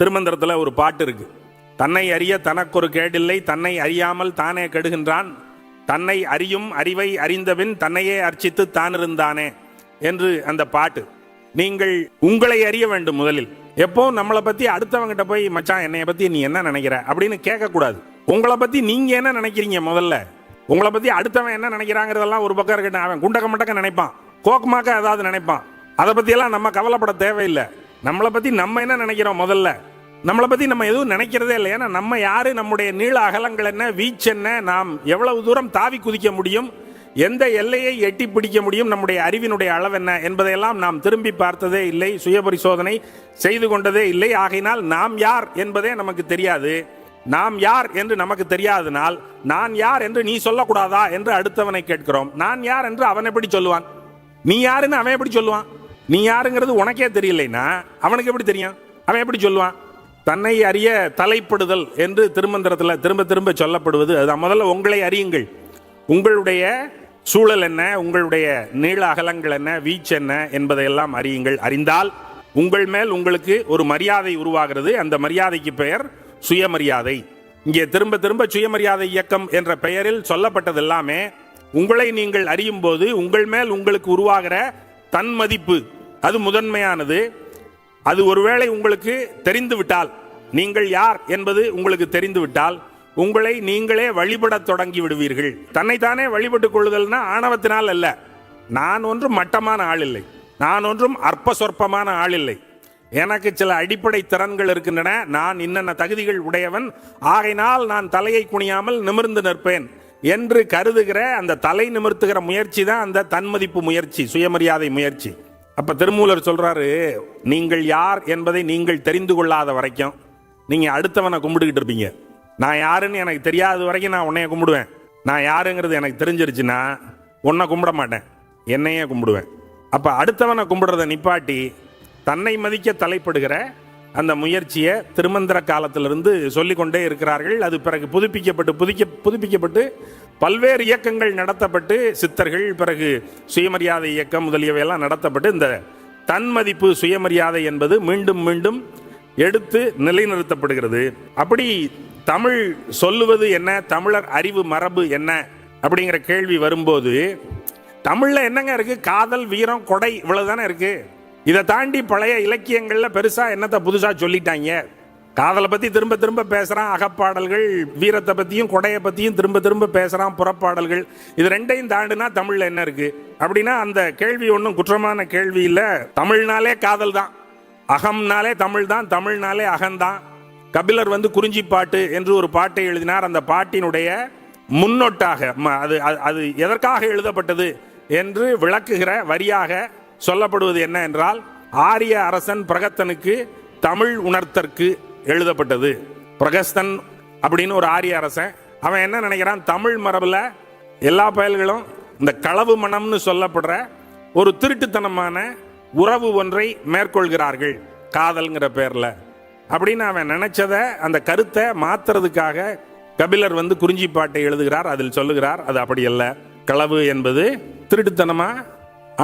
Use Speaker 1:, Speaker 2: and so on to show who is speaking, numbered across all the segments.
Speaker 1: திருமந்திரத்தில் ஒரு பாட்டு இருக்கு. தன்னை அறிய தனக்கொரு கேடில்லை, தன்னை அறியாமல் தானே கெடுகின்றான், தன்னை அறியும் அறிவை அறிந்தபின் தன்னையே அர்ச்சித்து தான் இருந்தானே என்று அந்த பாட்டு. நீங்கள் உங்களை அறிய வேண்டும். முதலில் எப்போ நம்மளை பத்தி அடுத்தவங்கிட்ட போய் மச்சான் என்னைய பத்தி நீ என்ன நினைக்கிற அப்படின்னு கேட்கக்கூடாது. உங்களை பத்தி நீங்க என்ன நினைக்கிறீங்க முதல்ல. உங்களை பத்தி அடுத்தவன் என்ன நினைக்கிறாங்கிறதெல்லாம் ஒரு பக்கம் இருக்கட்டும். அவன் குண்டக்க மட்டக்க நினைப்பான், கோக்கமாக்க ஏதாவது நினைப்பான். அதை பத்தியெல்லாம் நம்ம கவலைப்பட தேவையில்லை. நம்மளை பத்தி நம்ம என்ன நினைக்கிறோம் முதல்ல. நம்மளை பத்தி நம்ம எதுவும் நினைக்கிறதே இல்லை. ஏன்னா நம்ம யாரு, நம்முடைய நீள அகலங்கள் என்ன, வீச்சு என்ன, நாம் எவ்வளவு தூரம் தாவி குதிக்க முடியும், எந்த எல்லையை எட்டி பிடிக்க முடியும், நம்முடைய அறிவினுடைய அளவு என்ன என்பதையெல்லாம் நாம் திரும்பி பார்த்ததே இல்லை, சுய பரிசோதனை செய்து கொண்டதே இல்லை. ஆகையினால் நாம் யார் என்பதே நமக்கு தெரியாது. நாம் யார் என்று நமக்கு தெரியாதனால் நான் யார் என்று நீ சொல்லக்கூடாதா என்று அடுத்தவனை கேட்கிறோம். நான் யார் என்று அவன் எப்படி சொல்லுவான்? நீ யாருன்னு அவன் எப்படி சொல்லுவான்? நீ யாருங்கிறது உனக்கே தெரியலைன்னா அவனுக்கு எப்படி தெரியும்? அவன் எப்படி சொல்லுவான்? தன்னை அறிய தலைப்படுதல் என்று திருமந்திரத்தில் திரும்ப திரும்ப சொல்லப்படுவது அதுதான். முதல்ல உங்களை அறியுங்கள். உங்களுடைய சூழல் என்ன, உங்களுடைய நீள அகலங்கள் என்ன, வீச்சு என்ன என்பதையெல்லாம் அறியுங்கள். அறிந்தால் உங்கள் மேல் உங்களுக்கு ஒரு மரியாதை உருவாகிறது. அந்த மரியாதைக்கு பெயர் சுயமரியாதை. இங்கே திரும்ப திரும்ப சுயமரியாதை இயக்கம் என்ற பெயரில் சொல்லப்பட்டது எல்லாமே உங்களை நீங்கள் அறியும் போது உங்கள் மேல் உங்களுக்கு உருவாகிற தன் மதிப்பு அது முதன்மையானது. அது ஒருவேளை உங்களுக்கு தெரிந்து விட்டால், நீங்கள் யார் என்பது உங்களுக்கு தெரிந்து விட்டால் உங்களை நீங்களே வழிபட தொடங்கி விடுவீர்கள். தன்னைத்தானே வழிபட்டுக் கொள்ளுதல்னா ஆணவத்தினால் அல்ல. நான் ஒன்றும் மட்டமான ஆள் இல்லை, நான் ஒன்றும் அற்ப சொற்பமான ஆள் இல்லை, எனக்கு சில அடிப்படை திறன்கள் இருக்கின்றன, நான் இன்னென்ன தகுதிகள் உடையவன், ஆகையினால் நான் தலையை குனியாமல் நிமிர்ந்து நிற்பேன் என்று கருதுகிற அந்த தலை நிமிர்த்துகிற முயற்சி தான் அந்த தன்மதிப்பு முயற்சி, சுயமரியாதை முயற்சி. அப்ப திருமூலர் சொல்றாரு, நீங்கள் யார் என்பதை நீங்கள் தெரிந்து கொள்ளாத வரைக்கும் நீங்க அடுத்தவனை கும்பிட்டுக்கிட்டு இருப்பீங்க. நான் யாருன்னு எனக்கு தெரியாத வரைக்கும் நான் உன்னைய கும்பிடுவேன். நான் யாருங்கிறது எனக்கு தெரிஞ்சிருச்சுன்னா உன்னை கும்பிட மாட்டேன், என்னையே கும்பிடுவேன். அப்ப அடுத்தவனை கும்பிடுறத நிப்பாட்டி தன்னை மதிக்க தலைப்படுகிற அந்த முயற்சியை திருமந்திர காலத்திலிருந்து சொல்லிக்கொண்டே இருக்கிறார்கள். அது பிறகு புதுப்பிக்கப்பட்டு பல்வேறு இயக்கங்கள் நடத்தப்பட்டு, சித்தர்கள், பிறகு சுயமரியாதை இயக்கம் முதலியவையெல்லாம் நடத்தப்பட்டு இந்த தன்மதிப்பு சுயமரியாதை என்பது மீண்டும் மீண்டும் எடுத்து நிலைநிறுத்தப்படுகிறது. அப்படி தமிழ் சொல்லுவது என்ன, தமிழர் அறிவு மரபு என்ன அப்படிங்கிற கேள்வி வரும்போது தமிழ்ல என்னங்க இருக்கு? காதல், வீரம், கொடை, இவ்வளவுதானே இருக்கு. இதை தாண்டி பழைய இலக்கியங்கள்ல பெருசா என்னத்தை புதுசா சொல்லிட்டாங்க? காதலை பத்தி திரும்ப திரும்ப பேசுறான், அகப்பாடல்கள், வீரத்தை பத்தியும் கொடையை பத்தியும் திரும்ப திரும்ப பேசுறான், புறப்பாடல்கள். இது ரெண்டையும் தாண்டினா தமிழ்ல என்ன இருக்கு அப்படின்னா அந்த கேள்வி ஒன்றும் குற்றமான கேள்வி இல்லை. தமிழ்னாலே காதல் தான், அகம்னாலே தமிழ் தான், தமிழ்னாலே அகம்தான். கபிலர் குறிஞ்சி பாட்டு என்று ஒரு பாட்டை எழுதினார். அந்த பாட்டினுடைய முன்னொட்டாக அது எதற்காக எழுதப்பட்டது என்று விளக்குகிற வரியாக சொல்லப்படுவது என்ன என்றால், ஆரிய அரசன் பிரகஸ்தனுக்கு தமிழ் உணர்த்தற்கு எழுதப்பட்டது. பிரகஸ்தன் அப்படின்னு ஒரு ஆரிய அரசன், அவன் என்ன நினைக்கிறான், தமிழ் மரபுல எல்லா பயல்களும் இந்த களவு மனம்னு சொல்லப்படுற ஒரு திருட்டுத்தனமான உறவு ஒன்றை மேற்கொள்கிறார்கள் காதல்ங்கிற பேர்ல அப்படின்னு அவன் நினைச்சத அந்த கருத்தை மாத்துறதுக்காக கபிலர் குறிஞ்சி பாட்டை எழுதுகிறார். அதில் சொல்லுகிறார், அது அப்படி அல்ல. களவு என்பது திருட்டுத்தனமா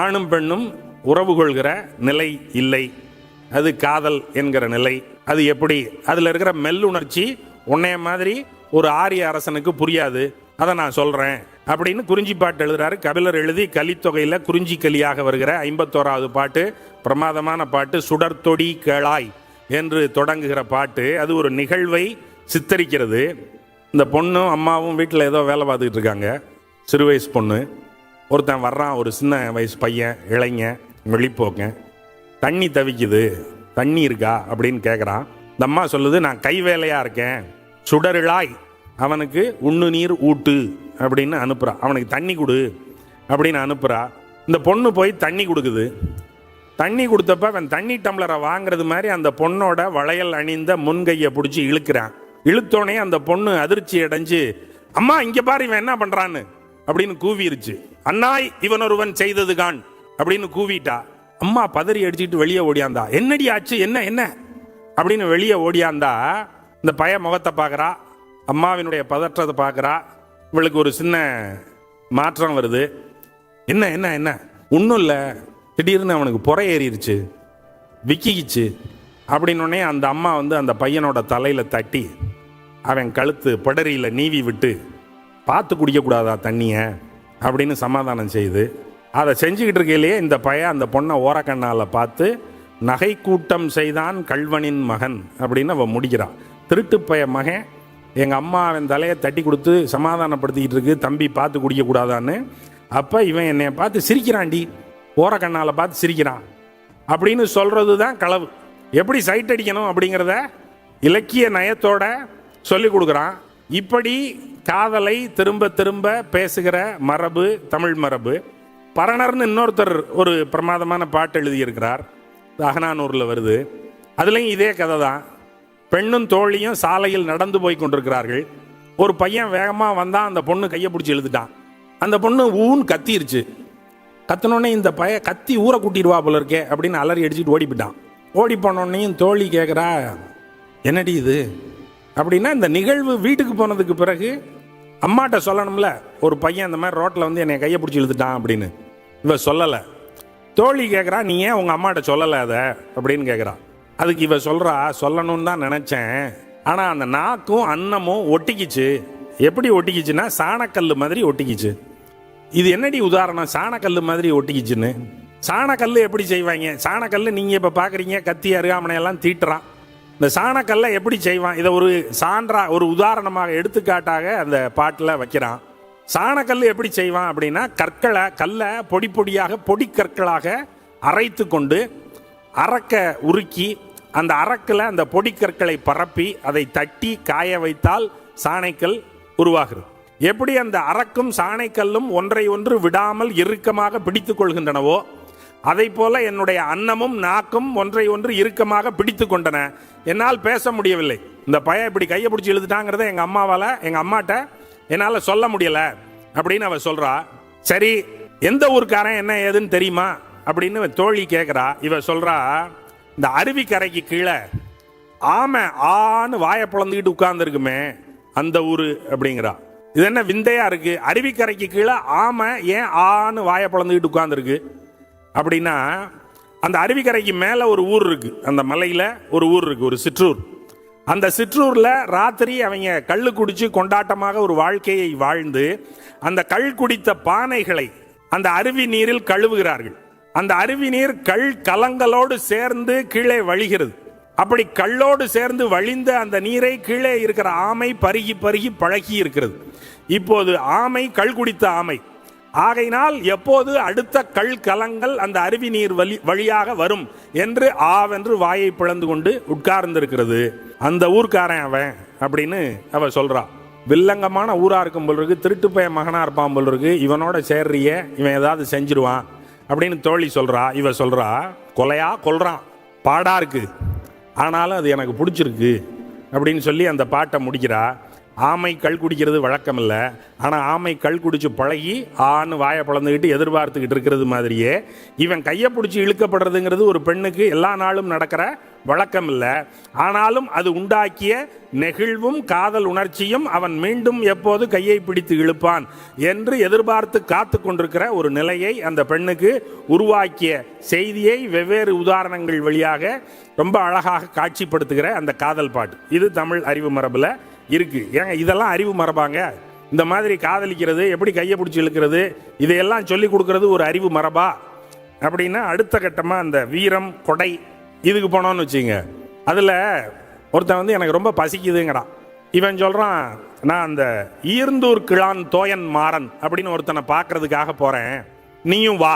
Speaker 1: ஆணும் பெண்ணும் உறவு கொள்கிற நிலை இல்லை, அது காதல் என்கிற நிலை. அது எப்படி, அதில் இருக்கிற மெல்லுணர்ச்சி உன்னைய மாதிரி ஒரு ஆரிய அரசனுக்கு புரியாது, அதை நான் சொல்றேன் அப்படின்னு குறிஞ்சி பாட்டு எழுதுறாரு. கபிலர் எழுதி கலித்தொகையில் குறிஞ்சி கலியாக வருகிற 51வது பாட்டு, பிரமாதமான பாட்டு. சுடர்தொடி கேளாய் என்று தொடங்குகிற பாட்டு. அது ஒரு நிகழ்வை சித்தரிக்கிறது. இந்த பொண்ணும் அம்மாவும் வீட்டில் ஏதோ வேலை பார்த்துக்கிட்டு இருக்காங்க. சிறு வயசு பொண்ணு. ஒருத்தன் வர்றான், ஒரு சின்ன வயசு பையன், இளைஞ, வெளிப்போக்க. தண்ணி தவிக்குது, தண்ணி இருக்கா அப்படின்னு கேட்குறான். இந்த அம்மா சொல்லுது, நான் கை வேலையாக இருக்கேன், சுடருளாய் அவனுக்கு உண்ணு நீர் ஊட்டு அப்படின்னு அனுப்புகிறா. அவனுக்கு தண்ணி கொடு அப்படின்னு அனுப்புகிறா. இந்த பொண்ணு போய் தண்ணி கொடுக்குது. தண்ணி கொடுத்தப்ப அவன் தண்ணி டம்ளரை வாங்குறது மாதிரி அந்த பொண்ணோட வளையல் அணிந்த முன்கையை பிடிச்சி இழுக்கிறான். இழுத்தோடனே அந்த பொண்ணு அதிர்ச்சி அடைஞ்சு, அம்மா இங்கே பாரு இவன் என்ன பண்ணுறான்னு அப்படின்னு கூவிருச்சு. அண்ணாய் இவன் ஒருவன் செய்தது கான் அப்படின்னு கூவிட்டா. அம்மா பதறி அடிச்சுட்டு வெளியே ஓடியாந்தா. என்னடி ஆச்சு, என்ன என்ன அப்படின்னு வெளியே ஓடியாந்தா. இந்த பையன் முகத்தை பார்க்குறா, அம்மாவினுடைய பதற்றத்தை பார்க்குறா. இவளுக்கு ஒரு சின்ன மாற்றம் வருது. என்ன என்ன என்ன ஒன்றும் இல்லை, திடீர்னு அவனுக்கு புறை ஏறிடுச்சு, விக்கிச்சு. அப்படின்னோடனே அந்த அம்மா அந்த பையனோட தலையில் தட்டி அவன் கழுத்து படரியில் நீவி விட்டு பார்த்து குடிக்கக்கூடாதா தண்ணியை அப்படின்னு சமாதானம் செய்து அதை செஞ்சுக்கிட்டு இருக்கையிலேயே இந்த பையன் அந்த பொண்ணை ஓரக்கண்ணால் பார்த்து நகை கூட்டம் செய்தான் கல்வனின் மகன் அப்படின்னு அவன் முடிக்கிறான். திருட்டு பைய மகன் எங்கள் அம்மா அவன் தலையை தட்டி கொடுத்து சமாதானப்படுத்திக்கிட்டு இருக்கு, தம்பி பார்த்து குடிக்கக்கூடாதான்னு. அப்போ இவன் என்னை பார்த்து சிரிக்கிறான்டி, ஓரக்கண்ணால் பார்த்து சிரிக்கிறான் அப்படின்னு சொல்கிறது தான் களவு. எப்படி சைட் அடிக்கணும் அப்படிங்கிறத இலக்கிய நயத்தோட சொல்லி கொடுக்குறான். இப்படி காதலை திரும்ப திரும்ப பேசுகிற மரபு தமிழ் மரபு. பரணர்னு இன்னொருத்தர் ஒரு பிரமாதமான பாட்டு எழுதியிருக்கிறார், அகனானூரில் வருது. அதுலேயும் இதே கதை தான். பெண்ணும் தோழியும் சாலையில் நடந்து போய் கொண்டிருக்கிறார்கள். ஒரு பையன் வேகமாக வந்தான், அந்த பொண்ணு கையை பிடிச்சி இழுத்துட்டான். அந்த பொண்ணு ஊன்னு கத்திருச்சு. கத்தினோடனே இந்த பையன் கத்தி ஊரை கூட்டிடுவா போல இருக்கே அப்படின்னு அலறி அடிச்சுட்டு ஓடி போயிட்டான். ஓடி போனோடனையும் தோழி கேட்குறா, என்னடி இது அப்படின்னா, இந்த நிகழ்வு வீட்டுக்கு போனதுக்கு பிறகு அம்மாட்ட சொல்லணும்ல, ஒரு பையன் இந்த மாதிரி ரோட்டில் என்னை கையை பிடிச்சி இழுத்துட்டான் அப்படின்னு. இவ சொல்லலை. தோழி கேட்குறா, நீ ஏன் உங்கள் அம்மாட்ட சொல்லலை அதை அப்படின்னு கேட்குறா. அதுக்கு இவ சொல்கிறா, சொல்லணும்னு தான் நினச்சேன், ஆனால் அந்த நாக்கும் அன்னமும் ஒட்டிக்கிச்சு. எப்படி ஒட்டிக்கிச்சுன்னா சாணக்கல் மாதிரி ஒட்டிக்கிச்சு. இது என்னடி உதாரணம், சாணக்கல் மாதிரி ஒட்டிக்கிச்சுன்னு? சாணக்கல் எப்படி செய்வாங்க? சாணக்கல் நீங்கள் இப்போ பார்க்குறீங்க, கத்தி அருகாமனையெல்லாம் தீட்டுறான். இந்த சாணக்கல்லை எப்படி செய்வான்? இதை ஒரு சான்றா, ஒரு உதாரணமாக எடுத்துக்காட்டாக அந்த பாட்டில் வைக்கிறான். சாணக்கல் எப்படி செய்வான் அப்படின்னா, கல்லை பொடி பொடியாக பொடி கற்களாக அரைத்து கொண்டு அரக்க உருக்கி அந்த அரக்கில் அந்த பொடி கற்களை பரப்பி அதை தட்டி காய வைத்தால் சாணைக்கல் உருவாகிறது. எப்படி அந்த அரக்கும் சாணைக்கல்லும் ஒன்றை ஒன்று விடாமல் இறுக்கமாக பிடித்துக் கொள்கின்றனவோ, அதை போல என்னுடைய அன்னமும் நாக்கும் ஒன்றை ஒன்று இறுக்கமாக பிடித்து கொண்டன. என்னால் பேச முடியவில்லை. இந்த பையன் இப்படி கையை பிடிச்சி எழுதுட்டாங்கிறத எங்கள் அம்மாட்ட என்னால் சொல்ல முடியல அப்படின்னு அவ சொல்றா. சரி, எந்த ஊருக்காரன் என்ன ஏதுன்னு தெரியுமா அப்படின்னு தோழி கேட்குறா. இவ சொல்றா, இந்த அருவிக்கரைக்கு கீழே ஆமை ஆன்னு வாயை பிளந்துக்கிட்டு உட்கார்ந்துருக்குமே அந்த ஊரு அப்படிங்கிறா. இது என்ன விந்தையா இருக்கு? அருவிக்கரைக்கு கீழே ஆமை ஏன் ஆன்னு வாயை பிளந்துக்கிட்டு உட்கார்ந்துருக்கு அப்படின்னா, அந்த அருவிக்கரைக்கு மேலே ஒரு ஊர் இருக்கு, அந்த மலையில் ஒரு ஊர் இருக்கு, ஒரு சிற்றூர். அந்த சிற்றூரில் ராத்திரி அவங்க கள்ளு குடிச்சு கொண்டாட்டமாக ஒரு வாழ்க்கையை வாழ்ந்து அந்த கள் குடித்த பானைகளை அந்த அருவி நீரில் கழுவுகிறார்கள். அந்த அருவி நீர் கல் கலங்களோடு சேர்ந்து கீழே வழிகிறது. அப்படி கல்லோடு சேர்ந்து வழிந்த அந்த நீரை கீழே இருக்கிற ஆமை பருகி பருகி பழகி இருக்கிறது. இப்போது ஆமை கள் குடித்த ஆமை ஆகையினால் எப்போது அடுத்த கல் கலங்கள் அந்த அருவி நீர் வழியாக வரும் என்று ஆவென்று வாயை பிளந்து கொண்டு உட்கார்ந்திருக்கிறது. அந்த ஊர்க்காரன் அவன் அப்படின்னு அவ சொல்றா. வில்லங்கமான ஊரா இருக்கும் போல் இருக்கு, திருட்டு பைய மகனா இருப்பான் போல் இருக்கு, இவனோட சேர்றிய இவன் ஏதாவது செஞ்சிருவான் அப்படின்னு தோழி சொல்றா. இவ சொல்றா, கொலையா கொல்றான், பாடா இருக்கு, ஆனாலும் அது எனக்கு பிடிச்சிருக்கு அப்படின்னு சொல்லி அந்த பாட்டை முடிக்கிறா. ஆமை கள் குடிக்கிறது வழக்கம் இல்லை, ஆனால் ஆமை கள் குடிச்சு பழகி ஆன்னு வாயை பிளந்துக்கிட்டு எதிர்பார்த்துக்கிட்டு இருக்கிறது மாதிரியே இவன் கையை பிடிச்சி இழுக்கப்படுறதுங்கிறது ஒரு பெண்ணுக்கு எல்லா நாளும் நடக்கிற வழக்கம் இல்லை. ஆனாலும் அது உண்டாக்கிய நெகிழ்வும் காதல் உணர்ச்சியும் அவன் மீண்டும் எப்போது கையை பிடித்து இழுப்பான் என்று எதிர்பார்த்து காத்து கொண்டிருக்கிற ஒரு நிலையை அந்த பெண்ணுக்கு உருவாக்கிய செய்தியை வெவ்வேறு உதாரணங்கள் வழியாக ரொம்ப அழகாக காட்சிப்படுத்துகிற அந்த காதல் பாட்டு இது தமிழ் அறிவு மரபில் இருக்கு. ஏங்க இதெல்லாம் அறிவு மரபாங்க? இந்த மாதிரி காதலிக்கிறது, எப்படி கையை பிடிச்சி இழுக்கிறது, இதையெல்லாம் சொல்லி கொடுக்கறது ஒரு அறிவு மரபா அப்படின்னா, அடுத்த கட்டமாக அந்த வீரம் கொடை இதுக்கு போனோன்னு வச்சுங்க. அதில் ஒருத்தன் எனக்கு ரொம்ப பசிக்குதுங்கிறான். இவன் சொல்கிறான், நான் அந்த ஈர்ந்தூர் கிழான் தோயன் மாறன் அப்படின்னு ஒருத்தனை பார்க்கறதுக்காக போகிறேன், நீயும் வா,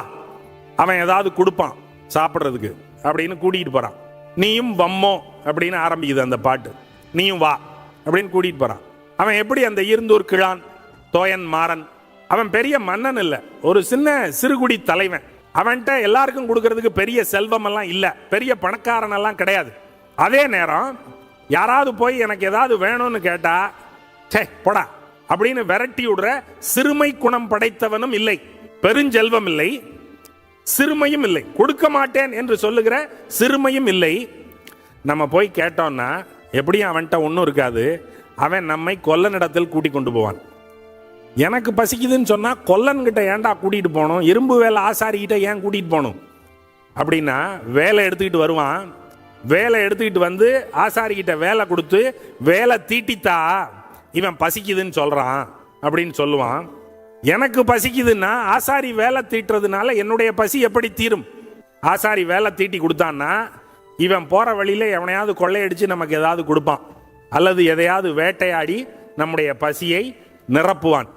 Speaker 1: அவன் ஏதாவது கொடுப்பான் சாப்பிட்றதுக்கு அப்படின்னு கூட்டிகிட்டு போகிறான். நீயும் வம்மோ அப்படின்னு ஆரம்பிக்குது அந்த பாட்டு. நீயும் வா அப்படின்னு கூட்டிகிட்டு போகிறான். அவன் எப்படி அந்த ஈர்ந்தூர் கிழான் தோயன் மாறன், அவன் பெரிய மன்னன் இல்லை, ஒரு சின்ன சிறுகுடி தலைவன். அவன்கிட்ட எல்லாருக்கும் கொடுக்கறதுக்கு பெரிய செல்வம் எல்லாம் இல்லை, பெரிய பணக்காரன் எல்லாம் கிடையாது. அதே நேரம் யாராவது போய் எனக்கு ஏதாவது வேணும்னு கேட்டா, சே போடா அப்படின்னு விரட்டி விடுற சிறுமை குணம் படைத்தவனும் இல்லை, பெருஞ்செல்வம் இல்லை, சிறுமையும் இல்லை, கொடுக்க மாட்டேன் என்று சொல்லுகிற சிறுமையும் இல்லை. நம்ம போய் கேட்டோம்னா எப்படியும் அவன்கிட்ட ஒன்றும் இருக்காது, அவன் நம்மை கொல்லனிடத்தில் கூட்டி கொண்டு போவான். எனக்கு பசிக்குதுன்னு சொன்னால் கொல்லன்கிட்ட ஏன்டா கூட்டிகிட்டு போகணும், இரும்பு வேலை ஆசாரிக்கிட்ட ஏன் கூட்டிகிட்டு போகணும் அப்படின்னா வேலை எடுத்துக்கிட்டு வருவான். வேலை எடுத்துக்கிட்டு வந்து ஆசாரிக்கிட்ட வேலை கொடுத்து வேலை தீட்டித்தா இவன் பசிக்குதுன்னு சொல்றான் அப்படின்னு சொல்லுவான். எனக்கு பசிக்குதுன்னா ஆசாரி வேலை தீட்டுறதுனால என்னுடைய பசி எப்படி தீரும்? ஆசாரி வேலை தீட்டி கொடுத்தான்னா இவன் போற வழியில எவனையாவது கொள்ளையடிச்சு நமக்கு ஏதாவது கொடுப்பான், அல்லது எதையாவது வேட்டையாடி நம்முடைய பசியை நிரப்புவான்.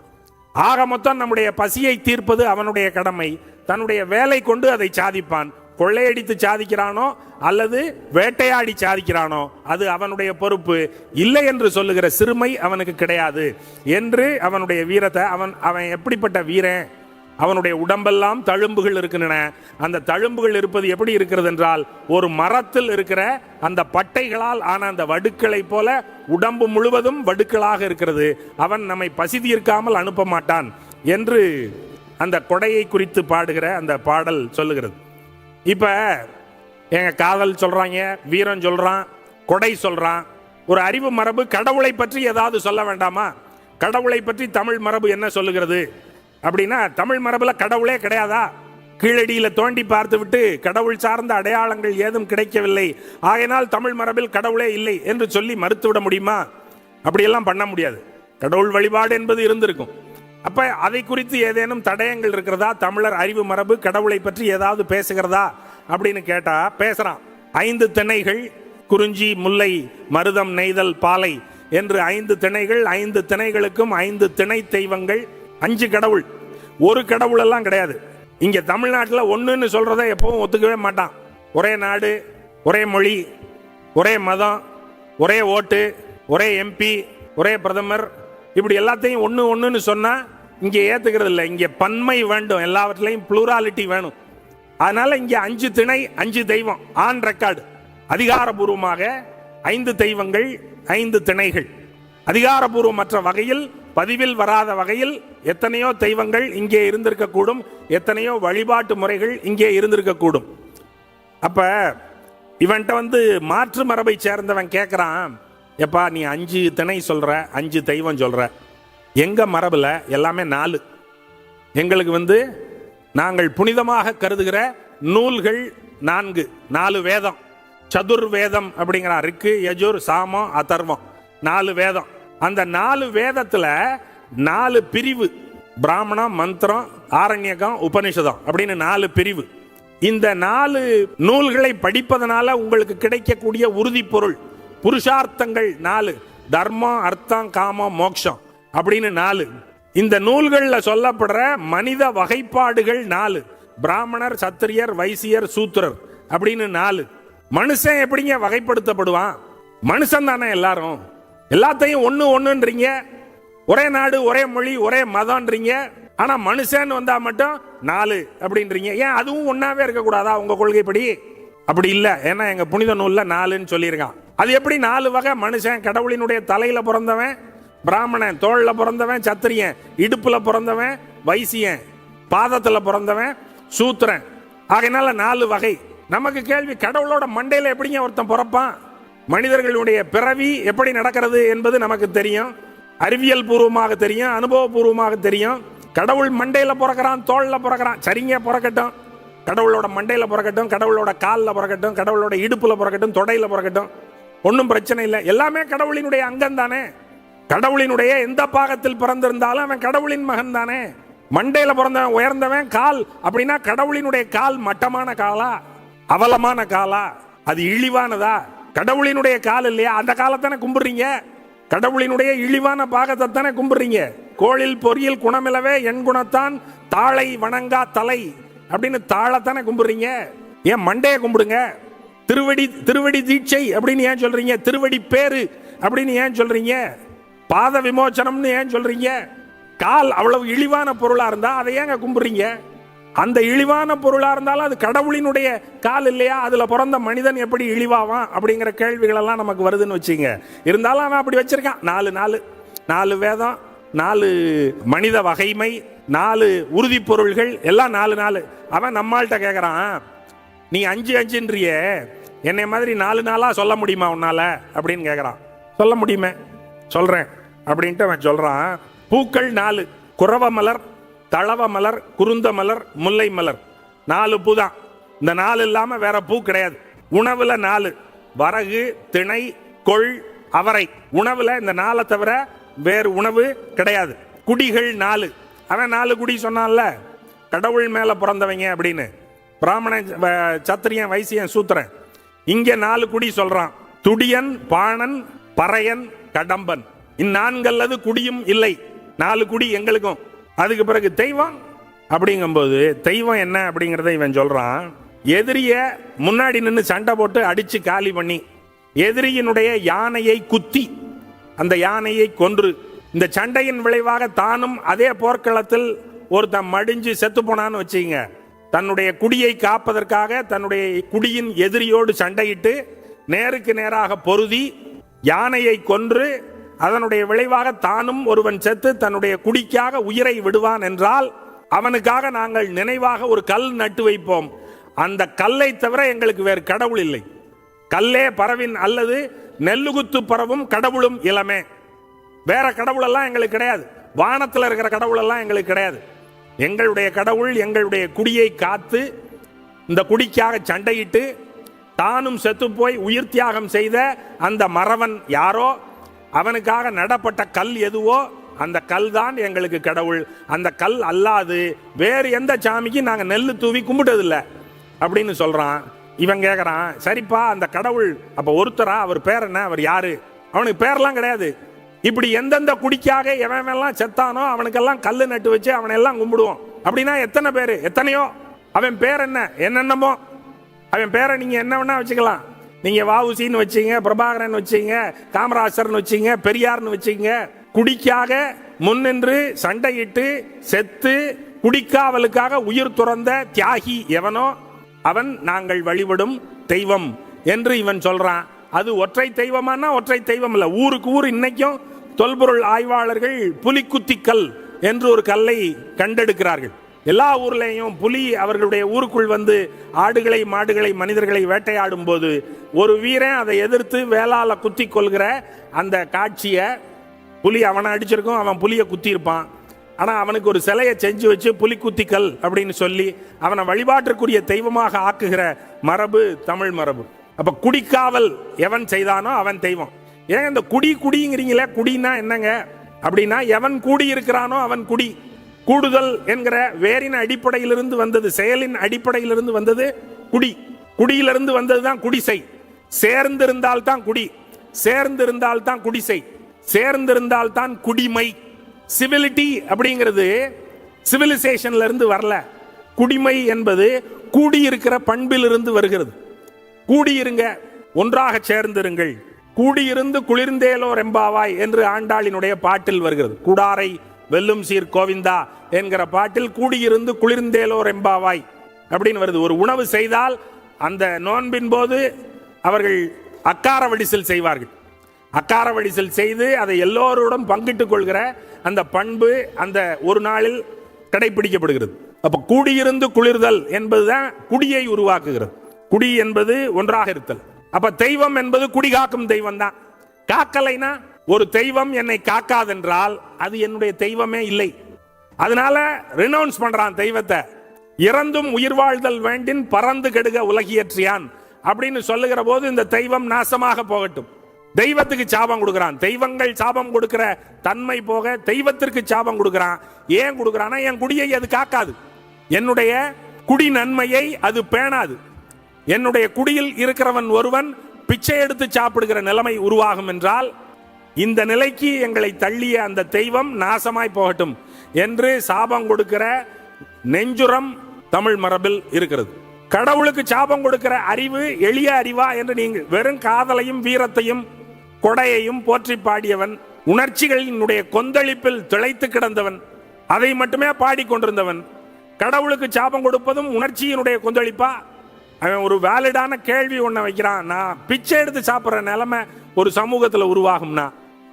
Speaker 1: ஆக மொத்தம் நம்முடைய பசியை தீர்ப்பது அவனுடைய கடமை. தன்னுடைய வேலை கொண்டு அதை சாதிப்பான். கொள்ளையடித்து சாதிக்கிறானோ அல்லது வேட்டையாடி சாதிக்கிறானோ அது அவனுடைய பொறுப்பு. இல்லை என்று சொல்லுகிற சிறுமை அவனுக்கு கிடையாது என்று அவனுடைய வீரத்தை அவன் எப்படிப்பட்ட வீரன்? அவனுடைய உடம்பெல்லாம் தழும்புகள் இருக்கின்றன. அந்த தழும்புகள் இருப்பது எப்படி இருக்கிறது என்றால், ஒரு மரத்தில் இருக்கிற அந்த பட்டைகளால் ஆன அந்த வடுக்களை போல உடம்பு முழுவதும் வடுக்களாக இருக்கிறது. அவன் நம்மை பசி தீர்க்காமல் அனுப்ப மாட்டான் என்று அந்த கொடையை குறித்து பாடுகிற அந்த பாடல் சொல்லுகிறது. இப்ப எங்க காதல் சொல்றாங்க, வீரம் சொல்றான், கொடை சொல்றான். ஒரு அறிவு மரபு கடவுளை பற்றி ஏதாவது சொல்ல வேண்டாமா? கடவுளை பற்றி தமிழ் மரபு என்ன சொல்லுகிறது அப்படின்னா, தமிழ் மரபுல கடவுளே கிடையாதா? கீழடியில தோண்டி பார்த்து விட்டு கடவுள் சார்ந்த அடையாளங்கள் ஏதும் கிடைக்கவில்லை, ஆகையினால் தமிழ் மரபில் கடவுளே இல்லை என்று சொல்லி மறுத்துவிட முடியுமா? அப்படியெல்லாம் பண்ண முடியாது. கடவுள் வழிபாடு என்பது இருந்திருக்கும். அப்ப அதை குறித்து ஏதேனும் தடயங்கள் இருக்கிறதா? தமிழர் அறிவு மரபு கடவுளை பற்றி ஏதாவது பேசுகிறதா அப்படின்னு கேட்டா பேசுறான். 5 திணைகள், குறிஞ்சி, முல்லை, மருதம், நெய்தல், பாலை என்று 5 திணைகள். 5 திணைகளுக்கும் 5 திணை தெய்வங்கள், 5 கடவுள். ஒரு கடவுள் எல்லாம் கிடையாது. இங்க தமிழ்நாட்டில் ஒண்ணுன்னு சொல்றதை எப்பவும் ஒத்துக்கவே மாட்டான். ஒரே நாடு, ஒரே மொழி, ஒரே மதம், ஒரே ஓட்டு, ஒரே எம்பி, ஒரே பிரதமர், இப்படி எல்லாத்தையும் ஒண்ணுன்னு சொன்னா இங்க ஏத்துக்கிறது இல்லை. இங்க பன்மை வேண்டும், எல்லாவற்றிலையும் ப்ளூராலிட்டி வேணும். அதனால இங்க 5 திணை 5 தெய்வம் ஆன் ரெக்கார்டு. அதிகாரபூர்வமாக 5 தெய்வங்கள் 5 திணைகள். அதிகாரபூர்வமற்ற வகையில், பதிவில் வராத வகையில் எத்தனையோ தெய்வங்கள் இங்கே இருந்திருக்கக்கூடும், எத்தனையோ வழிபாட்டு முறைகள் இங்கே இருந்திருக்கக்கூடும். அப்ப இவன்கிட்ட மாற்று மரபை சேர்ந்தவன் கேட்கிறான், எப்பா நீ 5 திணை சொல்ற, 5 தெய்வம் சொல்ற, எங்க மரபுல எல்லாமே 4. எங்களுக்கு நாங்கள் புனிதமாக கருதுகிற நூல்கள் 4 வேதம், சதுர் வேதம் அப்படிங்கிறான். ரிக்கு, யஜுர், சாமம், அதர்வம், 4 வேதம். அந்த 4 வேதத்துல 4 பிரிவு, பிராமணம், மந்திரம், ஆரண்யகம், உபனிஷதம் அப்படின்னு 4 பிரிவு. இந்த 4 நூல்களை படிப்பதனால உங்களுக்கு கிடைக்கக்கூடிய உறுதி பொருள், புருஷார்த்தங்கள் 4, தர்மம், அர்த்தம், காமம், மோட்சம் அப்படின்னு 4. இந்த நூல்கள்ல சொல்லப்படுற மனித வகைப்பாடுகள் 4, பிராமணர், சத்திரியர், வைசியர், சூத்திரர் அப்படின்னு 4. மனுஷன் எப்படிங்க வகைப்படுத்தப்படுவான்? மனுஷன் தானே எல்லாரும். எல்லாத்தையும் ஒண்ணுன்றீங்க, ஒரே நாடு, ஒரே மொழி, ஒரே மதம்ன்றீங்க. ஆனா மனுஷன் வந்தா மட்டும் 4 அப்படின்றீங்க. ஏன் அதுவும் ஒன்னாவே இருக்க கூடாதா உங்க கொள்கைப்படி? அப்படி இல்ல, ஏன்னா எங்க புனித நூல்ல 4ன்னு சொல்லியிருக்கான். அது எப்படி 4 வகை? மனுஷன் கடவுளினுடைய தலையில பிறந்தவன் பிராமணன், தோள்ல பிறந்தவன் சத்திரியன், இடுப்புல பிறந்தவன் வைசியன், பாதத்துல பிறந்தவன் சூத்திரன். ஆகையினால 4 வகை. நமக்கு கேள்வி, கடவுளோட மண்டையில எப்படிங்க ஒருத்தன் பிறப்பான்? மனிதர்களுடைய பிறவி எப்படி நடக்கிறது என்பது நமக்கு தெரியும், அறிவியல் பூர்வமாக தெரியும், அனுபவபூர்வமாக தெரியும். கடவுள் மண்டையில பிறக்கிறான், தோல்ல பிறக்கிறான், சரிங்க பிறக்கட்டும். கடவுளோட மண்டையில பிறக்கட்டும், கடவுளோட காலில் பிறக்கட்டும், கடவுளோட இடுப்புல பிறக்கட்டும், தொடையில பிறக்கட்டும், ஒன்றும் பிரச்சனை இல்லை. எல்லாமே கடவுளினுடைய அங்கம் தானே. கடவுளினுடைய எந்த பாகத்தில் பிறந்திருந்தாலும் அவன் கடவுளின் மகன் தானே. மண்டையில பிறந்தவன் உயர்ந்தவன், கால் அப்படின்னா கடவுளினுடைய கால் மட்டமான காலா, அவலமான காலா, அது இழிவானதா? கடவுளினுடைய கால் இல்லையா? அந்த காலத்தானே கும்பிடுறீங்க. கடவுளினுடைய இழிவான பாகத்தை தானே கும்பிடுறீங்க. கோளில் பொறியில் குணமிலவே என் குணத்தான் தாளை வணங்கா தலை அப்படின்னு தாளத்தானே கும்பிடுறீங்க. ஏன் மண்டையை கும்பிடுங்க? திருவடி தீட்சை அப்படின்னு ஏன் சொல்றீங்க? திருவடி பேரு அப்படின்னு ஏன் சொல்றீங்க? பாத விமோச்சனம்னு ஏன் சொல்றீங்க? கால் அவ்வளவு இழிவான பொருளா இருந்தா அதை ஏங்க கும்பிடுறீங்க? அந்த இழிவான பொருளா இருந்தாலும் அது கடவுளினுடைய கால் இல்லையா? அதுல பிறந்த மனிதன் எப்படி இழிவாவான் அப்படிங்கிற கேள்விகள் எல்லாம் நமக்கு வருதுன்னு வச்சுங்க. இருந்தாலும் அவன் அப்படி வச்சிருக்கான். 4 வேதம், 4 மனித வகைமை, 4 உறுதி பொருள்கள், எல்லாம் 4. அவன் நம்மள்கிட்ட கேட்கறான், நீ 5ன்றிய என்னை மாதிரி 4 சொல்ல முடியுமா உன்னால அப்படின்னு கேட்கறான். சொல்ல முடியுமே, சொல்றேன் அப்படின்ட்டு அவன் சொல்றான். பூக்கள் 4, குறவ மலர், தளவ மலர், குருந்த மலர், முல்லை மலர், 4 பூ தான். இந்த 4 இல்லாம வேற பூ கிடையாது. உணவுல 4, வரகு, திணை, கொள், அவரை. உணவுல இந்த 4 தவிர வேறு உணவு கிடையாது. குடிகள் 4. அவன் 4 குடி சொன்னான்ல, கடவுள் மேல பிறந்தவங்க அப்படின்னு. பிராமணன், சத்திரியன், வைசியன், சூத்திரன். இங்க 4 குடி சொல்றான். துடியன், பாணன், பறையன், கடம்பன். இந்நான்கல்லது குடியும் இல்லை. 4 குடி எங்களுக்கும். அதுக்கு பிறகு தெய்வம் அப்படிங்கும்போது தெய்வம் என்ன அப்படிங்கிறத இவன் சொல்றான். எதிரிய முன்னாடி நின்று சண்டை போட்டு அடிச்சு காலி பண்ணி, எதிரியினுடைய யானையை குத்தி அந்த யானையை கொன்று, இந்த சண்டையின் விளைவாக தானும் அதே போர்க்களத்தில் ஒருத்தன் மடிஞ்சு செத்து போனான்னு வச்சுங்க. தன்னுடைய குடியை காப்பதற்காக தன்னுடைய குடியின் எதிரியோடு சண்டையிட்டு நேருக்கு நேராக பொருதி யானையை கொன்று அதனுடைய விளைவாக தானும் ஒருவன் செத்து தன்னுடைய குடிக்காக உயிரை விடுவான் என்றால் அவனுக்காக நாங்கள் நினைவாக ஒரு கல் நட்டு வைப்போம். அந்த கல்லை தவிர எங்களுக்கு வேறு கடவுள் இல்லை. கல்லே பரவின் அல்லது நெல்லுகுத்து பரவும் கடவுளும் இளமே. வேற கடவுள் எல்லாம் எங்களுக்கு கிடையாது. வானத்தில் இருக்கிற கடவுள் எல்லாம் எங்களுக்கு கிடையாது. எங்களுடைய கடவுள் எங்களுடைய குடியை காத்து இந்த குடிக்காக சண்டையிட்டு தானும் செத்து போய் உயிர் தியாகம் செய்த அந்த மறவன் யாரோ, அவனுக்காக நடப்பட்ட கல் எதுவோ அந்த கல் தான் எங்களுக்கு கடவுள். அந்த கல் அல்லாது வேறு எந்த சாமிக்கு நாங்கள் நெல் தூவி கும்பிட்டதில்லை அப்படின்னு சொல்றான். இவன் கேட்கறான், சரிப்பா அந்த கடவுள் அப்ப ஒருத்தரா, அவர் பேர் என்ன, அவர் யாரு? அவனுக்கு பேர்லாம் கிடையாது. இப்படி எந்தெந்த குடிக்காக எவன் செத்தானோ அவனுக்கெல்லாம் கல்லு நட்டு வச்சு அவனை எல்லாம் கும்பிடுவோம். அப்படின்னா எத்தனை பேரு, எத்தனையோ. அவன் பேர் என்ன, என்னென்னமோ. அவன் பேரை நீங்க என்ன வேணா வச்சுக்கலாம். நீங்க வஉசின்னு வச்சீங்க, பிரபாகரன் வச்சீங்க, காமராஜர்னு வச்சீங்க, பெரியார்னு வச்சீங்க. குடிக்காக முன்னின்று சண்டையிட்டு செத்து குடிக்காவலுக்காக உயிர் துறந்த தியாகி எவனோ அவன் நாங்கள் வழிபடும் தெய்வம் என்று இவன் சொல்றான். அது ஒற்றை தெய்வமானா ஒற்றை தெய்வம் இல்ல. ஊருக்கு ஊர் இன்னைக்கும் தொல்பொருள் ஆய்வாளர்கள் புலிக்குத்தி கல் என்று ஒரு கல்லை கண்டெடுக்கிறார்கள். எல்லா ஊர்லேயும் புலி அவர்களுடைய ஊருக்குள் வந்து ஆடுகளை, மாடுகளை, மனிதர்களை வேட்டையாடும் போது ஒரு வீரன் அதை எதிர்த்து வேளால குத்தி கொள்கிற அந்த காட்சியை, புலி அவனை அடிச்சிருக்கும், அவன் புலியை குத்தி இருப்பான். ஆனால் அவனுக்கு ஒரு சிலையை செஞ்சு வச்சு புலிக்குத்திக்கல் அப்படின்னு சொல்லி அவனை வழிபாட்டிற்குரிய தெய்வமாக ஆக்குகிற மரபு தமிழ் மரபு. அப்ப குடிக்காவல் எவன் செய்தானோ அவன் தெய்வம். ஏன் இந்த குடிங்கிறீங்களே, குடினா என்னங்க அப்படின்னா எவன் கூடி இருக்கிறானோ அவன் குடி. கூடுதல் என்கிற வேரின் அடிப்படையிலிருந்து வந்தது, செயலின் அடிப்படையிலிருந்து வந்தது குடி. குடியிலிருந்து வந்ததுதான் குடிசை. சேர்ந்திருந்தால் தான் குடி, சேர்ந்திருந்தால் தான் குடிசை, சேர்ந்திருந்தால் தான் குடிமை. சிவிலிட்டி அப்படிங்கிறது சிவிலைசேஷன்ல இருந்து வரல. குடிமை என்பது கூடியிருக்கிற பண்பிலிருந்து வருகிறது. கூடியிருங்க, ஒன்றாக சேர்ந்திருங்கள், கூடியிருந்து குளிர்ந்தேலோர் எம்பாவாய் என்று ஆண்டாளினுடைய பாட்டில் வருகிறது. கூடாரை வெல்லும் சீர் கோவிந்தா என்கிற பாட்டில் கூடியிருந்து குளிர்ந்தேலோர் எம்பாவாய் அப்படின்னு வருது. ஒரு உணவு செய்தால் அந்த நோன்பின் போது அவர்கள் அக்கார வடிசல் செய்வார்கள். அக்கார வடிசல் செய்து அதை எல்லோருடன் பங்கிட்டுக் கொள்கிற அந்த பண்பு அந்த ஒரு நாளில் கடைபிடிக்கப்படுகிறது. அப்ப கூடியிருந்து குளிர்தல் என்பதுதான் குடியை உருவாக்குகிறது. குடி என்பது ஒன்றாக இருத்தல். அப்ப தெய்வம் என்பது குடி காக்கும் தெய்வம் தான். காக்கலைனா, ஒரு தெய்வம் என்னை காக்காதென்றால் அது என்னுடைய தெய்வமே இல்லை. அதனால ரினவுன்ஸ் பண்றான் தெய்வத்தை. இறந்தும் உயிர் வாழ்தல் வேண்டின் பறந்து கெடுக உலகியற்றியான் அப்படின்னு சொல்லுகிற போது இந்த தெய்வம் நாசமாக போகட்டும். தெய்வத்துக்கு சாபம் கொடுக்கிறான். தெய்வங்கள் சாபம் கொடுக்கிற தன்மை போக தெய்வத்திற்கு சாபம் கொடுக்கிறான். ஏன் கொடுக்கிறான்னா, என் குடியை அது காக்காது, என்னுடைய குடி நன்மையை அது பேணாது. என்னுடைய குடியில் இருக்கிறவன் ஒருவன் பிச்சை எடுத்து சாப்பிடுகிற நிலைமை உருவாகும் என்றால் இந்த நிலைக்கு எங்களை தள்ளிய அந்த தெய்வம் நாசமாய் போகட்டும் என்று சாபம் கொடுக்கிற நெஞ்சுரம் தமிழ் மரபில் இருக்கிறது. கடவுளுக்கு சாபம் கொடுக்கிற அறிவு எளிய அறிவா என்று நீங்கள் வெறும் காதலையும் வீரத்தையும் கொடையையும் போற்றி பாடியவன், உணர்ச்சிகளினுடைய கொந்தளிப்பில் திளைத்து கிடந்தவன், அதை மட்டுமே பாடிக்கொண்டிருந்தவன் கடவுளுக்கு சாபம் கொடுப்பதும் உணர்ச்சியினுடைய கொந்தளிப்பா? அவன் ஒரு வேலிடான கேள்வி ஒன்ன வைக்கிறான். நான் பிச்சை எடுத்து சாப்பிட்ற நிலைமை ஒரு சமூகத்தில் உருவாகும்னா,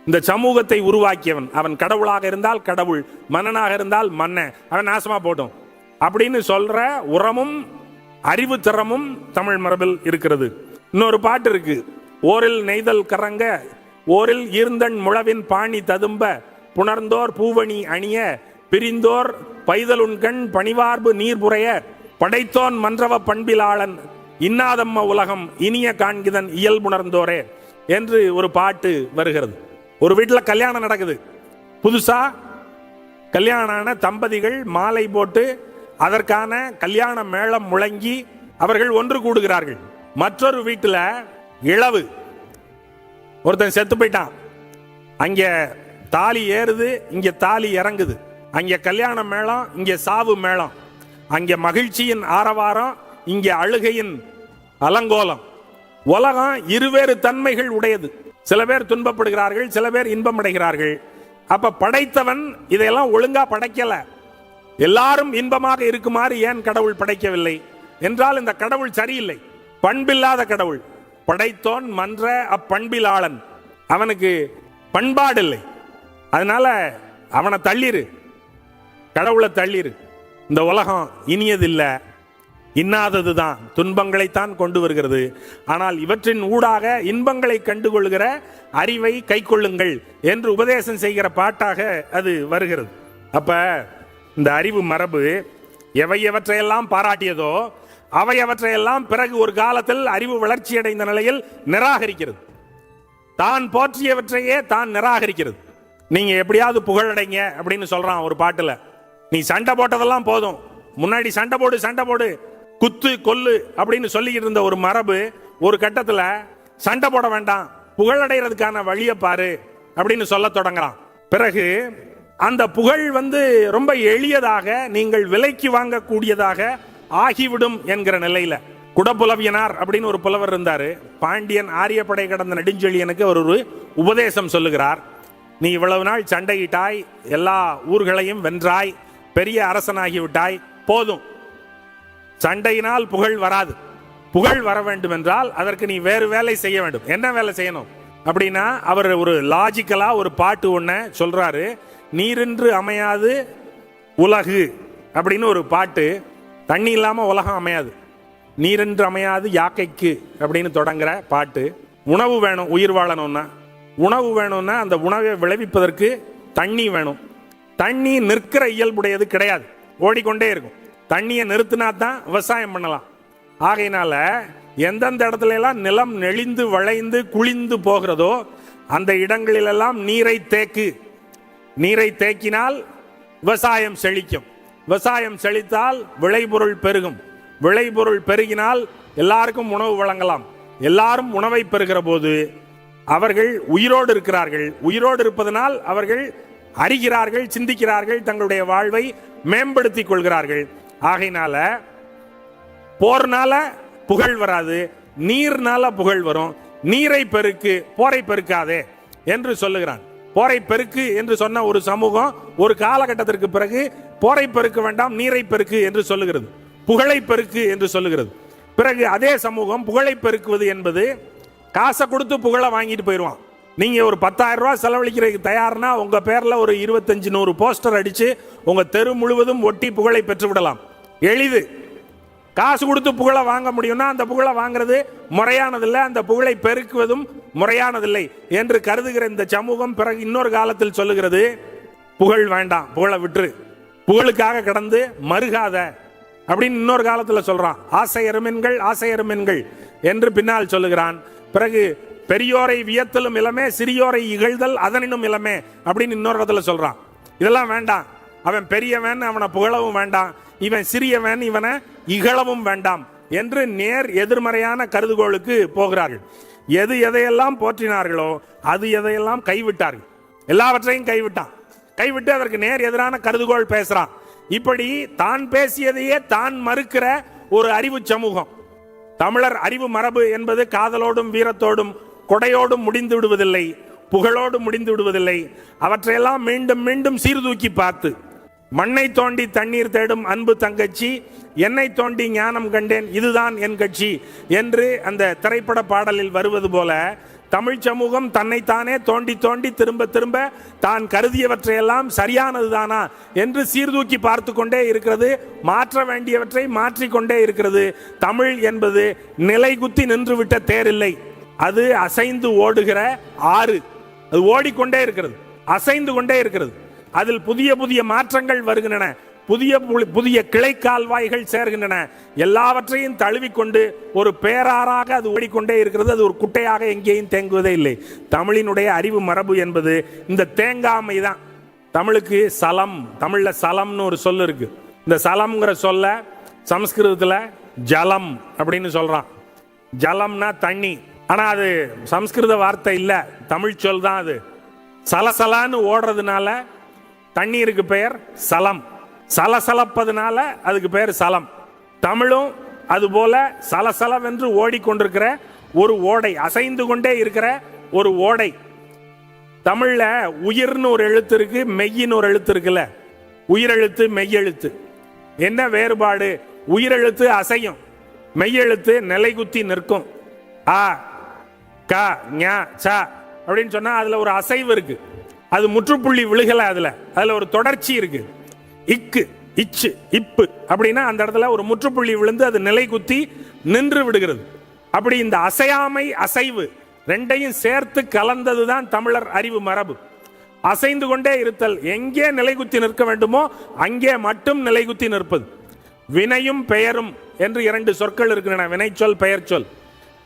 Speaker 1: இந்த சமூகத்தை உருவாக்கியவன் அவன் கடவுளாக இருந்தால் கடவுள், மன்னனாக இருந்தால் மன்னன், அவன் நாசமா போட்டும் அப்படின்னு சொல்ற உரமும் அறிவு திறமும் தமிழ் மரபில் இருக்கிறது. இன்னொரு பாட்டு இருக்கு. ஓரில் நெய்தல் கரங்க ஓரில் ஈர்ந்தன் முழவின் பாணி ததும்ப புணர்ந்தோர் பூவணி அணிய பிரிந்தோர் பைதலுண்கண் பணிவார்பு நீர் புரைய படைத்தோன் மன்றவ பண்பிலாளன் இன்னாதம்ம உலகம் இனிய காண்கிதன் இயல்புணர்ந்தோரே என்று ஒரு பாட்டு வருகிறது. ஒரு வீட்டில் கல்யாணம் நடக்குது. புதுசா கல்யாண தம்பதிகள் மாலை போட்டு அதற்கான கல்யாண மேளம் முழங்கி அவர்கள் ஒன்று கூடுகிறார்கள். மற்றொரு வீட்டில் இழவு, ஒருத்தன் செத்து போயிட்டான். அங்க தாலி ஏறுது, இங்க தாலி இறங்குது. அங்க கல்யாண மேளம், இங்க சாவு மேளம். அங்க மகிழ்ச்சியின் ஆரவாரம், இங்க அழுகையின் அலங்கோலம். உலகம் இருவேறு தன்மைகள் உடையது. சில பேர் துன்பப்படுகிறார்கள், சில பேர் இன்பம் அடைகிறார்கள். அப்ப படைத்தவன் இதையெல்லாம் ஒழுங்கா படைக்கல. எல்லாரும் இன்பமாக இருக்குமாறு ஏன் கடவுள் படைக்கவில்லை என்றால் இந்த கடவுள் சரியில்லை, பண்பில்லாத கடவுள். படைத்தோன் மன்ற அப்பண்பிலாளன், அவனுக்கு பண்பாடு இல்லை. அதனால அவனை தள்ளிரு, கடவுளை தள்ளிரு. இந்த உலகம் இனியதில்லை, இன்னாததுதான், துன்பங்களைத்தான் கொண்டு வருகிறது. ஆனால் இவற்றின் ஊடாக இன்பங்களை கண்டுகொள்கிற அறிவை கை கொள்ளுங்கள் என்று உபதேசம் செய்கிற பாட்டாக அது வருகிறது. அப்ப இந்த அறிவு மரபு எவையவற்றையெல்லாம் பாராட்டியதோ அவையவற்றையெல்லாம் பிறகு ஒரு காலத்தில் அறிவு வளர்ச்சியடைந்த நிலையில் நிராகரிக்கிறது. தான் போற்றியவற்றையே தான் நிராகரிக்கிறது. நீங்க எப்படியாவது புகழடைங்க அப்படின்னு சொல்றான் ஒரு பாட்டுல. நீ சண்டை போட்டதெல்லாம் போதும், முன்னாடி சண்டை போடு சண்டை போடு, குத்து கொல்லு அப்படின்னு சொல்லிக்கிட்டு இருந்த ஒரு மரபு ஒரு கட்டத்தில் சண்டை போட வேண்டாம், புகழடைறதுக்கான வழியை பாரு அப்படின்னு சொல்ல தொடங்குறான். பிறகு அந்த புகழ் ரொம்ப எளியதாக நீங்கள் விலைக்கு வாங்கக்கூடியதாக ஆகிவிடும் என்கிற நிலையில குடப்புலவியனார் அப்படின்னு ஒரு புலவர் இருந்தாரு. பாண்டியன் ஆரியப்படை கடந்த நெடுஞ்செழியனுக்கு ஒரு உபதேசம் சொல்லுகிறார். நீ இவ்வளவு நாள் சண்டையிட்டாய், எல்லா ஊர்களையும் வென்றாய், பெரிய அரசனாகிவிட்டாய், போதும். சண்டையினால் புகழ் வராது. புகழ் வர வேண்டும் என்றால் அதற்கு நீ வேறு வேலை செய்ய வேண்டும். என்ன வேலை செய்யணும் அப்படின்னா, அவர் ஒரு லாஜிக்கலா ஒரு பாட்டு ஒன்ன சொல்றாரு. நீரின்று அமையாது உலகு அப்படின்னு ஒரு பாட்டு. தண்ணி இல்லாம உலகம் அமையாது, நீரென்று அமையாது யாக்கைக்கு அப்படின்னு தொடங்குற பாட்டு. உணவு வேணும், உயிர் வாழணும்னா உணவு வேணும்னா அந்த உணவை விளைவிப்பதற்கு தண்ணி வேணும். தண்ணி நிற்கிற இயல்புடையது கிடையாது, ஓடிக்கொண்டே இருக்கும். தண்ணியை நிறுத்தினா தான் விவசாயம் பண்ணலாம். ஆகையினால எந்தெந்த இடத்துல எல்லாம் நிலம் நெளிந்து வளைந்து குளிந்து போகிறதோ அந்த இடங்களிலெல்லாம் நீரை தேக்கு. நீரை தேக்கினால் விவசாயம் செழிக்கும். விவசாயம் செழித்தால் விளைபொருள் பெருகும். விளைபொருள் பெருகினால் எல்லாருக்கும் உணவு வழங்கலாம். எல்லாரும் உணவை பெறுகிற போது அவர்கள் உயிரோடு இருக்கிறார்கள். உயிரோடு இருப்பதனால் அவர்கள் அறிகிறார்கள், சிந்திக்கிறார்கள், தங்களுடைய வாழ்வை மேம்படுத்திக் கொள்கிறார்கள். ஆகையினால போர்னால புகழ் வராது, நீர்னால புகழ் வரும். நீரை பெருக்கு, போரை பெருக்காதே என்று சொல்லுகிறான். போரை பெருக்கு என்று சொன்ன ஒரு சமூகம் ஒரு காலகட்டத்திற்கு பிறகு போரை பெருக்க வேண்டாம், நீரை பெருக்கு என்று சொல்லுகிறது, புகழை பெருக்கு என்று சொல்லுகிறது. பிறகு அதே சமூகம் புகழை பெருக்குவது என்பது காசை கொடுத்து புகழை வாங்கிட்டு போயிடுவான். நீங்க ஒரு 10,000 ரூபாய் செலவழிக்கிறதுக்கு தயார்னா உங்க பேர்ல ஒரு 25-100 போஸ்டர் அடிச்சு உங்க தெரு முழுவதும் ஒட்டி புகழை பெற்று விடலாம். எளிது. காசு கொடுத்து புகழை வாங்க முடியும்னா அந்த புகழை வாங்குறது முறையானதில்லை, அந்த புகழை பெருக்குவதும் முறையானதில்லை என்று கருதுகிற இந்த சமூகம் பிறகு இன்னொரு காலத்தில் சொல்லுகிறது, புகழ் வேண்டாம், புகழை விட்டுரு, புகழுக்காக கடந்து மருகாத அப்படின்னு இன்னொரு காலத்தில் சொல்றான். ஆசையருமென்கள் ஆசையருமென்கள் என்று பின்னால் சொல்லுகிறான். பிறகு பெரியோரை வியத்தலும் இளமே, சிறியோரை இகழ்தல் அதனினும் இளமே அப்படின்னு இன்னொரு இடத்துல சொல்றான். இதெல்லாம் வேண்டாம். அவன் பெரியவன், அவனை புகழவும் வேண்டாம். இவன் சிறியவன், இவனை இகழவும் வேண்டாம் என்று நேர் எதிர்மறையான கருதுகோளுக்கு போகிறார்கள். எது எதையெல்லாம் போற்றினார்களோ அது எதையெல்லாம் கைவிட்டார்கள். எல்லாவற்றையும் கைவிட்டான். கைவிட்டு அதற்கு நேர் எதிரான கருதுகோள் பேசுறான். இப்படி தான் பேசியதையே தான் மறுக்கிற ஒரு அறிவு சமூகம். தமிழர் அறிவு மரபு என்பது காதலோடும் வீரத்தோடும் கொடையோடும் முடிந்து விடுவதில்லை, புகழோடு முடிந்து விடுவதில்லை. அவற்றையெல்லாம் மீண்டும் மீண்டும் சீர்தூக்கி பார்த்து, மண்ணை தோண்டி தண்ணீர் தேடும் அன்பு தங்கச்சி, என்னை தோண்டி ஞானம் கண்டேன், இதுதான் என் கட்சி என்று அந்த திரைப்பட பாடலில் வருவது போல தமிழ் சமூகம் தன்னைத்தானே தோண்டி தோண்டி திரும்ப திரும்ப தான் கருதியவற்றையெல்லாம் சரியானதுதானா என்று சீர்தூக்கி பார்த்து கொண்டே இருக்கிறது. மாற்ற வேண்டியவற்றை மாற்றிக்கொண்டே இருக்கிறது. தமிழ் என்பது நிலை குத்தி நின்றுவிட்ட தேரில்லை, அது அசைந்து ஓடுகிற ஆறு. அது ஓடிக்கொண்டே இருக்கிறது, அசைந்து கொண்டே இருக்கிறது. அதில் புதிய புதிய மாற்றங்கள் வருகின்றன, புதிய கிளை கால்வாய்கள் சேர்கின்றன. எல்லாவற்றையும் தழுவிக்கொண்டு ஒரு பேராறாக அது ஓடிக்கொண்டே இருக்கிறது. அது ஒரு குட்டையாக எங்கேயும் தேங்குவதே இல்லை. தமிழினுடைய அறிவு மரபு என்பது இந்த தேங்காமை தான். தமிழுக்கு சலம், தமிழ்ல சலம்னு ஒரு சொல் இருக்கு. இந்த சலம்ங்கிற சொல்ல சமஸ்கிருதத்துல ஜலம் அப்படின்னு சொல்றான். ஜலம்னா தண்ணி, ஆனா அது சமஸ்கிருத வார்த்தை இல்ல, தமிழ் சொல் தான் அது. சலசலான்னு ஓடுறதுனால தண்ணீருக்கு பெயர் சலம், சலசலப்பதுனால அதுக்கு பெயர் சலம். தமிழும் அதுபோல சலசலவென்று ஓடிக்கொண்டிருக்கிற ஒரு ஓடை, அசைந்து கொண்டே இருக்கிற ஒரு ஓடை. தமிழ்ல உயிர்னு ஒரு எழுத்து இருக்கு, மெய்யின்னு ஒரு எழுத்து இருக்குல்ல. உயிரெழுத்து மெய்யெழுத்து என்ன வேறுபாடு? உயிரெழுத்து அசையும், மெய்யெழுத்து நிலைகுத்தி நிற்கும். ஆ க ஞ ச அப்படின்னு சொன்னா அதுல ஒரு அசைவு இருக்கு, அது முற்றுப்புள்ளி விழுகல, அதுல ஒரு தொடர்ச்சி இருக்கு. இக்கு இச்சு இப்பு அப்படின்னா அந்த இடத்துல ஒரு முற்றுப்புள்ளி விழுந்து அது நிலை குத்தி நின்று விடுகிறது. அப்படி இந்த அசையாமை அசைவு ரெண்டையும் சேர்த்து கலந்ததுதான் தமிழர் அறிவு மரபு. அசைந்து கொண்டே இருத்தல், எங்கே நிலைகுத்தி நிற்க வேண்டுமோ அங்கே மட்டும் நிலைகுத்தி நிற்பது. வினையும் பெயரும் என்று இரண்டு சொற்கள் இருக்கின்றன, வினை சொல் பெயர் சொல்.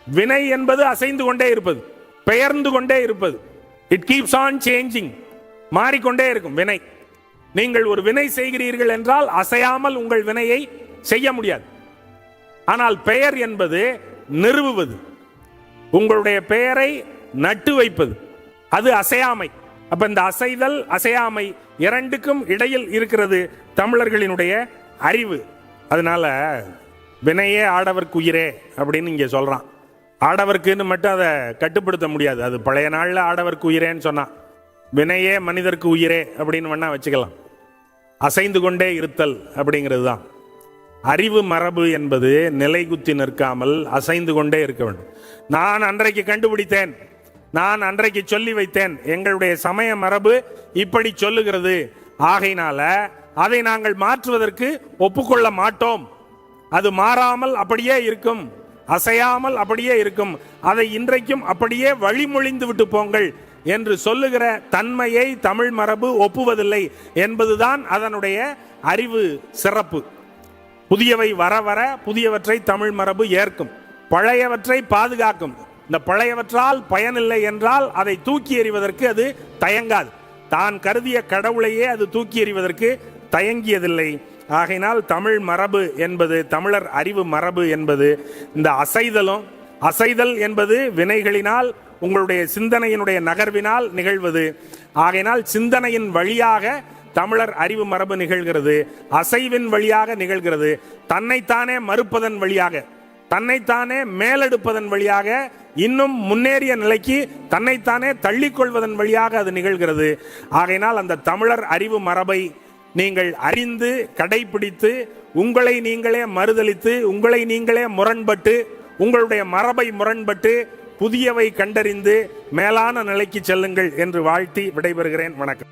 Speaker 1: வினை என்பது அசைந்து கொண்டே இருப்பது, பெயர்ந்து கொண்டே இருப்பது. இட் கீப்ஸ் ஆன் சேஞ்சிங், மாறிக்கொண்டே இருக்கும் வினை. நீங்கள் ஒரு வினை செய்கிறீர்கள் என்றால் அசையாமல் உங்கள் வினையை செய்ய முடியாது. ஆனால் பெயர் என்பது நிறுவுவது, உங்களுடைய பெயரை நட்டு வைப்பது, அது அசையாமை. அப்ப இந்த அசைதல் அசையாமை இரண்டுக்கும் இடையில் இருக்கிறது தமிழர்களினுடைய அறிவு. அதனால வினையே ஆடவர்க்கு உயிரே அப்படின்னு இங்க சொல்றான். ஆடவர்க்குன்னு மட்டும் அதை கட்டுப்படுத்த முடியாது. அது பழைய நாள்ல ஆடவர்க்கு உயிரேன்னு சொன்னா, வினையே மனிதருக்கு உயிரே அப்படின்னு வேணா வச்சுக்கலாம். அசைந்து கொண்டே இருத்தல் அப்படிங்கிறது தான் அறிவு மரபு என்பது. நிலைகுத்தி நிற்காமல் அசைந்து கொண்டே இருக்க வேண்டும். நான் அன்றைக்கு கண்டுபிடித்தேன், நான் அன்றைக்கு சொல்லி வைத்தேன், எங்களுடைய சமய மரபு இப்படி சொல்லுகிறது, ஆகையினால அதை நாங்கள் மாற்றுவதற்கு ஒப்புக்கொள்ள மாட்டோம். அது மாறாமல் அப்படியே இருக்கும், அசையாமல் அப்படியே இருக்கும். அதை இன்றைக்கும் அப்படியே வழிமொழிந்து விட்டு போங்கள் என்று சொல்லுகிற தன்மையை தமிழ் மரபு ஒப்புவதில்லை என்பதுதான் அதனுடைய அறிவு சிறப்பு. புதியவை வர வர புதியவற்றை தமிழ் மரபு ஏற்கும், பழையவற்றை பாதுகாக்கும். இந்த பழையவற்றால் பயனில்லை என்றால் அதை தூக்கி எறிவதற்கு அது தயங்காது. தான் கருதிய கடவுளையே அது தூக்கி எறிவதற்கு தயங்கியதில்லை. ஆகையினால் தமிழ் மரபு என்பது, தமிழர் அறிவு மரபு என்பது இந்த அசைதலும், அசைதல் என்பது வினைகளினால் உங்களுடைய சிந்தனையினுடைய நகர்வினால் நிகழ்வது. ஆகையினால் சிந்தனையின் வழியாக தமிழர் அறிவு மரபு நிகழ்கிறது, அசைவின் வழியாக நிகழ்கிறது. தன்னைத்தானே மறுப்பதன் வழியாக, தன்னைத்தானே மேலெடுப்பதன் வழியாக, இன்னும் முன்னேறிய நிலைக்கு தன்னைத்தானே தள்ளிக்கொள்வதன் வழியாக அது நிகழ்கிறது. ஆகையினால் அந்த தமிழர் அறிவு மரபை நீங்கள் அறிந்து கடைபிடித்து உங்களை நீங்களே மறுதலித்து உங்களை நீங்களே முரண்பட்டு உங்களுடைய மரபை முரண்பட்டு புதியவை கண்டறிந்து மேலான நிலைக்கு செல்லுங்கள் என்று வாழ்த்தி விடைபெறுகிறேன். வணக்கம்.